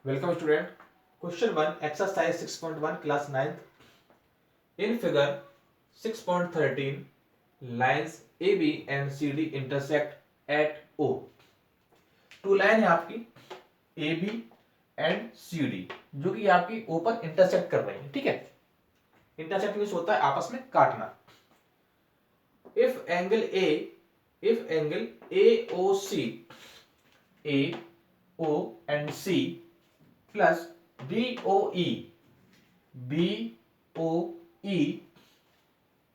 Welcome student. Question 1 exercise 6.1 class 9th. In figure 6.13 lines AB and CD intersect at O. Two line है आपकी AB and CD जो कि आपकी O पर intersect कर रही है. ठीक है, इंटरसेक्ट मींस होता है आपस में काटना. If angle AOC AO and C plus BOE BOE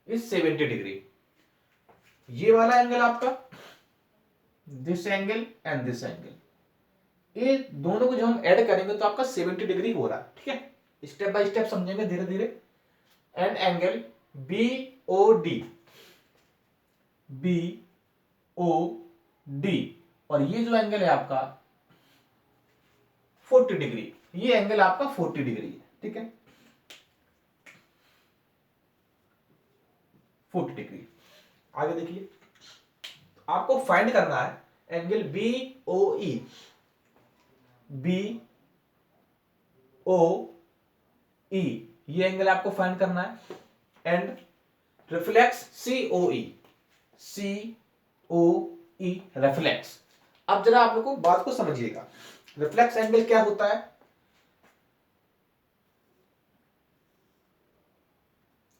is 70 degree. ये वाला एंगल आपका, this angle and this angle, ये दोनों को जब हम ऐड करेंगे तो आपका 70 डिग्री हो रहा है. ठीक है, स्टेप बाय स्टेप समझेंगे धीरे धीरे. एंड एंगल BOD BOD और ये जो एंगल है आपका 40 डिग्री, ये एंगल आपका 40 डिग्री है. ठीक है, 40 डिग्री. आगे देखिए, आपको फाइंड करना है एंगल BOE BOE, ये एंगल आपको फाइंड करना है. And reflex COE COE reflex. अब जरा आप लोग को बात को समझिएगा, रिफ्लेक्स एंगल क्या होता है.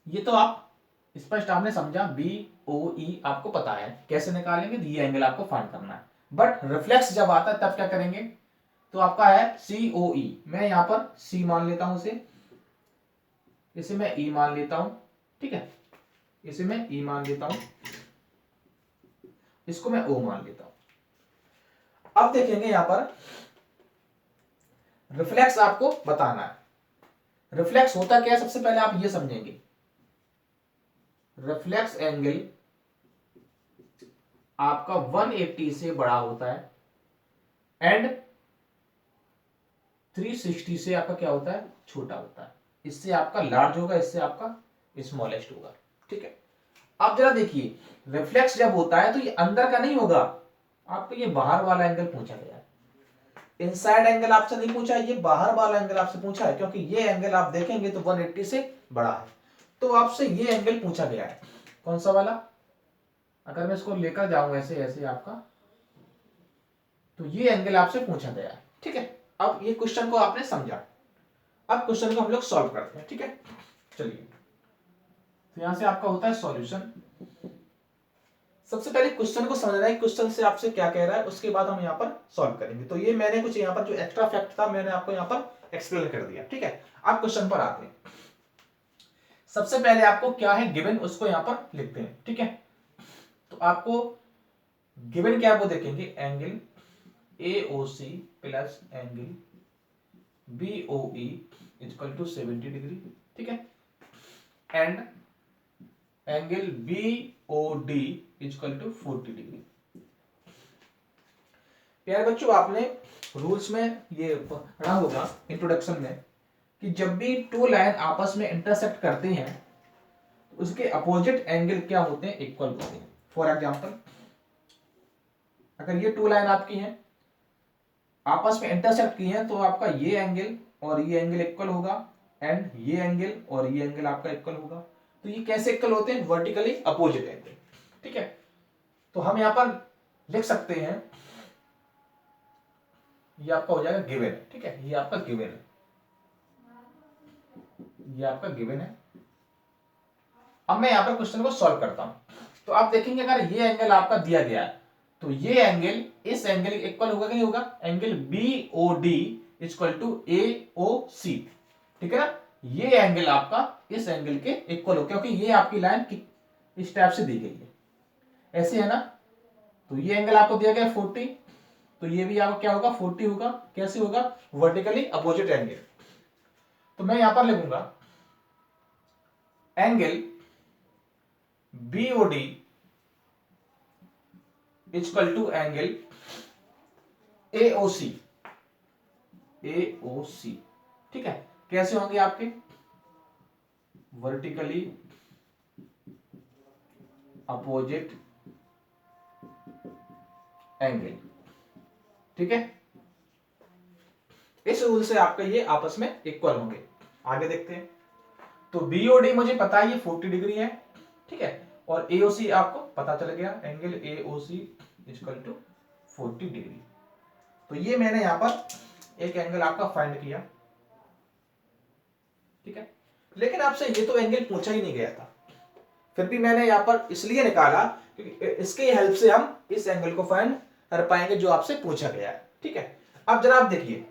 ये तो आप स्पष्ट आपने समझा, BOE आपको पता है कैसे निकालेंगे, ये एंगल आपको फाइंड करना है. बट रिफ्लेक्स जब आता है तब क्या करेंगे, तो आपका है COE. मैं यहां पर C मान लेता हूं, इसे मैं E मान लेता हूं. ठीक है, इसे मैं E मान लेता हूं, इसको मैं O मान लेता हूं. अब देखेंगे यहां पर रिफ्लेक्स आपको बताना है. रिफ्लेक्स होता क्या है, सबसे पहले आप ये समझेंगे. रिफ्लेक्स एंगल आपका 180 से बड़ा होता है एंड 360 से आपका क्या होता है, छोटा होता है. इससे आपका लार्ज होगा, इससे आपका स्मॉलेस्ट होगा. ठीक है, अब जरा देखिए, रिफ्लेक्स जब होता है तो ये अंदर का नहीं होगा, आपको ये बाहर वाला एंगल पूछा गया है. इनसाइड एंगल आपसे नहीं पूछा है, ये बाहर वाला एंगल आपसे पूछा है, क्योंकि ये एंगल आप देखेंगे तो 180 से बड़ा है. तो आपसे ये एंगल पूछा गया है. कौन सा वाला, अगर मैं इसको लेकर जाऊं ऐसे ऐसे आपका, तो ये एंगल आपसे पूछा गया है. ठीक है, अब ये क्वेश्चन को आपने समझा. अब क्वेश्चन को हम लोग सॉल्व करते हैं. ठीक है, चलिए. तो यहां से आपका होता है सॉल्यूशन. सबसे पहले क्वेश्चन को समझना है, क्वेश्चन से आपसे क्या कह रहा है, उसके बाद हम यहाँ पर सॉल्व करेंगे. तो ये मैंने कुछ यहाँ पर जो एक्स्ट्रा फैक्ट था मैंने आपको यहाँ पर एक्सप्लेन कर दिया. ठीक है, अब क्वेश्चन पर आते हैं. सबसे पहले आपको क्या है गिवन, उसको यहाँ पर लिखते हैं. ठीक है, तो आपको गिवन क्या, वो देखेंगे angle AOC plus angle BOE equal to 70 degree. ठीक है, and angle BOD equal to 40 degree. प्यारे बच्चों, आपने रूल्स में ये पढ़ा होगा इंट्रोडक्शन में कि जब भी टू लाइन आपस में इंटरसेक्ट करते हैं उसके अपोजिट एंगल क्या होते हैं, इक्वल होते हैं. फॉर एग्जांपल, अगर ये टू लाइन आपकी हैं, आपस में इंटरसेक्ट की हैं, तो आपका ये एंगल और ये एंगल इक्वल होगा एंड ये एंगल और ये एंगल आपका इक्वल होगा. तो ये कैसे इक्वल होते हैं, वर्टिकली अपोजिट एंगल. ठीक है, तो हम यहां पर लिख सकते हैं, ये आपका हो जाएगा गिवन है. ठीक है, ये आपका गिवन है, ये आपका गिवन है. अब मैं यहां पर क्वेश्चन को सॉल्व करता हूं. तो आप देखेंगे अगर ये एंगल आपका दिया गया है तो ये एंगल इस एंगल इक्वल होगा कि नहीं होगा, angle BOD equal to AOC. ठीक है ना, ये एंगल आपका इस एंगल के इक्वल हो, क्योंकि ये आपकी लाइन इस टाइप से दी गई है, ऐसे है ना. तो ये एंगल आपको दिया गया 40, तो ये भी आपका क्या होगा, 40 होगा. कैसे होगा, वर्टिकली अपोजिट एंगल. तो मैं यहां पर लिखूंगा angle BOD equal to angle AOC AOC. ठीक है, कैसे होंगे आपके, वर्टिकली अपोजिट एंगल. ठीक है, इस रूल से आपका ये आपस में इक्वल होंगे। आगे देखते हैं। तो बीओडी मुझे पता है ये 40 डिग्री है, ठीक है, और एओसी आपको पता चल गया, angle AOC equal to 40 degree. तो ये मैंने यहां पर एक एंगल आपका फाइंड किया, ठीक है। लेकिन आपसे ये तो एंगल पूछा ही नहीं गया था, फिर भी मैंने यहां पर इसलिए निकाला क्योंकि इसके हेल्प से हम इस एंगल को फाइंड कर पाएंगे जो आपसे पूछा गया है, ठीक है। अब जरा आप देखिए,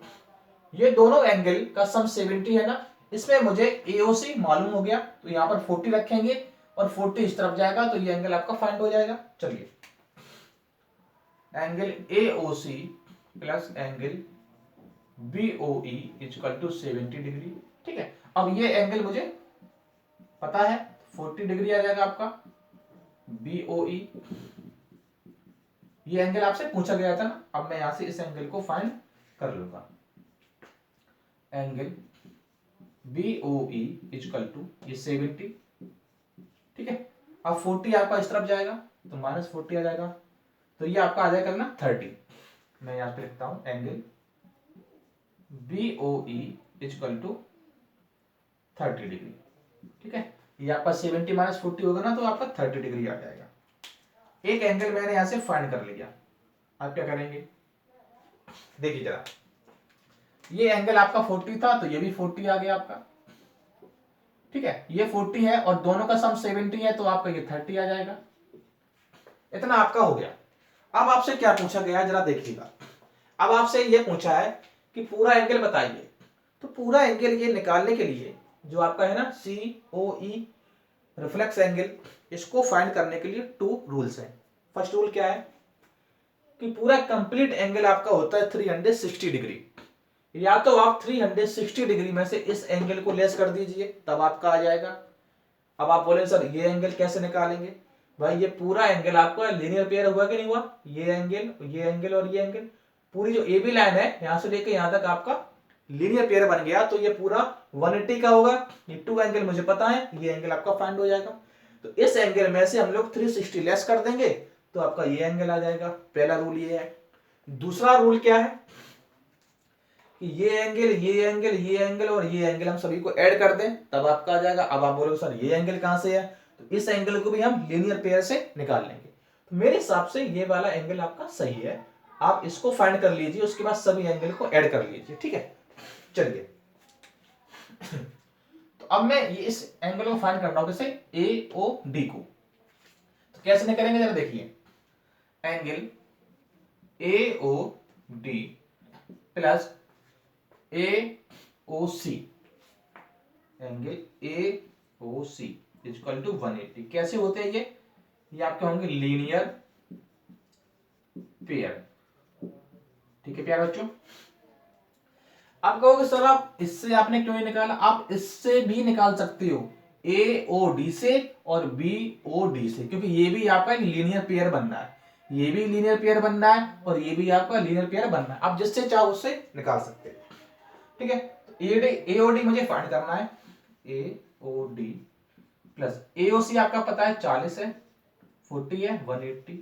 ये दोनों एंगल का सम 70 है ना, इसमें मुझे एओसी मालूम हो गया, तो यहां पर 40 रखेंगे और 40 इस तरफ जाएगा, तो ये एंगल आपका फाइंड हो जाएगा। चलिए, angle AOC plus angle BOE equal to 70 degree, ठीक है। अब ये एंगल मुझे पता है 40 डिग्री आ जाएगा आपका बीओई, ये एंगल आपसे पूछा गया था ना। अब मैं यहां से इस एंगल को फाइंड कर लूंगा, एंगल बीओई इक्वल टू ये 70, ठीक है। अब 40 आपका इस तरफ जाएगा तो -40 आ जाएगा, तो ये आपका आ जाएगा ना 30। मैं यहां पे लिखता हूं angle BOE equal to 30 degree, ठीक है। ये आपका 70 -40 होगा ना, तो आपका 30 डिग्री आ जाएगा। एक एंगल मैंने यहां से फाइंड कर लिया। आप क्या करेंगे, देखिए जरा, ये एंगल आपका 40 था, तो ये भी 40 आ गया आपका, ठीक है। ये 40 है और दोनों का सम 70 है, तो आपका ये 30 आ जाएगा। इतना आपका हो गया। अब आपसे क्या पूछा गया जरा देखिएगा। अब आपसे ये पूछा है कि पूरा एंगल बताइए, तो पूरा एंगल ये निकालने के लिए जो आपका है ना सी ओ ई रिफ्लेक्स एंगल, इसको फाइंड करने के लिए 2 रूल्स हैं। फर्स्ट रूल क्या है कि पूरा कंप्लीट एंगल आपका होता है 360 डिग्री। या तो आप 360 डिग्री में से इस एंगल को लेस कर दीजिए, तब आपका आ जाएगा। अब आप बोले सर ये एंगल कैसे निकालेंगे, भाई ये पूरा एंगल आपका लीनियर पेयर हुआ कि नहीं हुआ, ये एंगल और ये एंगल, पूरी जो ए बी लाइन है यहां से लेकर यहां तक आपका लीनियर पेयर बन गया, तो ये पूरा 180 का होगा। ये 2 एंगल मुझे पता है, ये एंगल आपका फाइंड हो जाएगा। तो इस एंगल में से हम लोग 360 लेस कर देंगे, तो आपका ये एंगल आ जाएगा। पहला रूल ये है। दूसरा रूल क्या है कि ये एंगल और ये एंगल हम सभी को ऐड कर दें, तब आपका आ जाएगा। अब आप बोलोगे सर ये एंगल कहां से है, तो इस एंगल को भी हम लीनियर पेयर से निकाल लेंगे। तो मेरे हिसाब से ये वाला एंगल आपका सही है, आप इसको फाइंड कर लीजिए, उसके बाद सभी एंगल को ऐड कर लीजिए, ठीक है। चलिए, तो अब मैं ये इस एंगल को फाइंड करना हूं, कैसे, ए ओ डी को। तो कैसे निकालेंगे जरा देखिए, angle A O D plus A O C, angle A O C equal to 180। कैसे होते हैं ये आपके होंगे लीनियर पेयर, ठीक है प्यारे बच्चों। आप कहोगे सर आप इससे आपने क्यों नहीं निकाला, आप इससे भी निकाल सकते हो, ए ओ डी से और बी ओ डी से, क्योंकि ये भी आपका एक लीनियर पेयर बनना है, ये भी लीनियर पेयर बनना है और ये भी आपका लीनियर पेयर बनना है। आप जिससे चाहो उससे निकाल सकते हैं, ठीक है। तो ए ओ डी मुझे फाइंड करना है, ए O D plus A O सी आपका पता है 40 है, 40 है 180,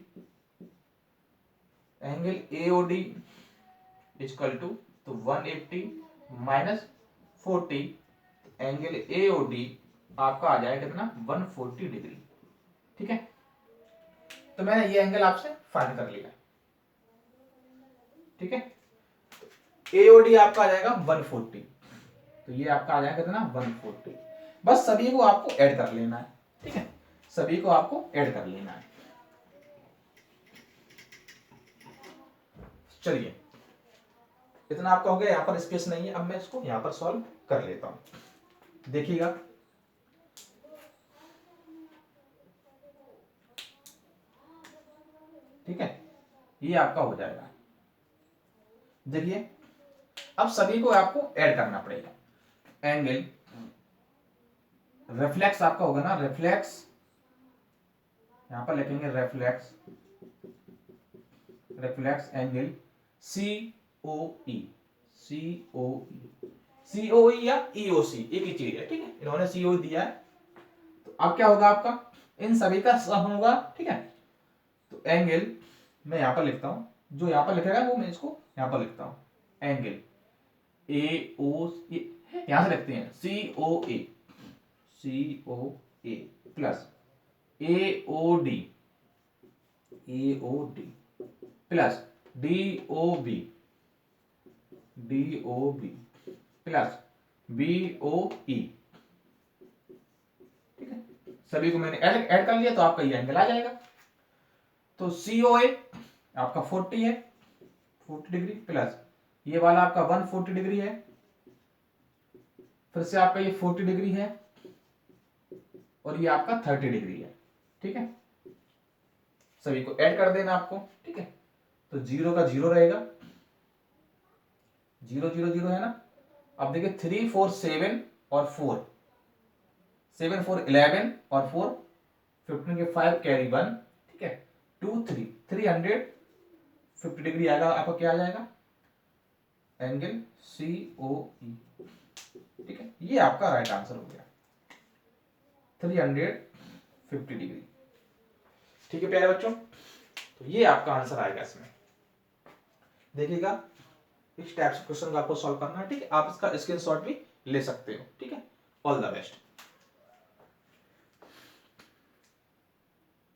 angle A O D equal to, तो 180 minus 40, angle A O D आपका आ जाएगा कितना 140 डिग्री, ठीक है। तो मैंने ये एंगल आपसे फाइंड कर लिया, ठीक है। ए ओ डी आपका आ जाएगा 140, तो ये आपका आ जाएगा कितना 140। बस सभी को आपको ऐड कर लेना है, ठीक है, सभी को आपको ऐड कर लेना है। चलिए, इतना आपका हो गया, यहां पर स्पेस नहीं है, अब मैं इसको यहां पर सॉल्व कर लेता हूं, देखिएगा। ठीक है, ये आपका हो जाएगा। देखिए, अब सभी को आपको ऐड करना पड़ेगा। एंगल रिफ्लेक्स आपका होगा ना, रिफ्लेक्स, यहां पर लिखेंगे रिफ्लेक्स, रिफ्लेक्स एंगल सी ओ ई, सी ओ ई, सी ओ ई या ई ओ सी एक ही चीज है, ठीक है। इन्होंने सी ओ दिया है, तो अब क्या होगा आपका, इन सभी का सम होगा, ठीक है। तो एंगल मैं यहां पर लिखता हूं, जो यहां पर लिखेगा वो मैं इसको यहां पर लिखता हूं, एंगल ए ओ, यहां से लिखते हैं COA, COA plus AOD, AOD plus DOB, DOB plus BOE। ठीक है, सभी को मैंने ऐड कर लिया तो आपका ये एंगल आ जाएगा। तो COA आपका 40 है, 40 डिग्री प्लस ये वाला आपका 140 डिग्री है, फिर से आपका ये 40 डिग्री है और ये आपका 30 डिग्री है। ठीक है, सभी को ऐड कर देना आपको। ठीक है, तो 0 का 0 रहेगा, 0 0 0 है ना। अब देखिए 3 4 7 और 4, 7 4 11 और 4 15 के 5 कैरी 1। ठीक है, 2 3 350 डिग्री आएगा आपका, क्या आ जाएगा एंगल COE। ठीक है, ये आपका राइट आंसर हो गया 350 डिग्री। ठीक है प्यारे बच्चों, तो ये आपका आंसर आएगा इसमें। देखिएगा इस टाइप से क्वेश्चन आपको सॉल्व करना है। ठीक है, आप इसका स्क्रीनशॉट भी ले सकते हो। ठीक है, ऑल द बेस्ट।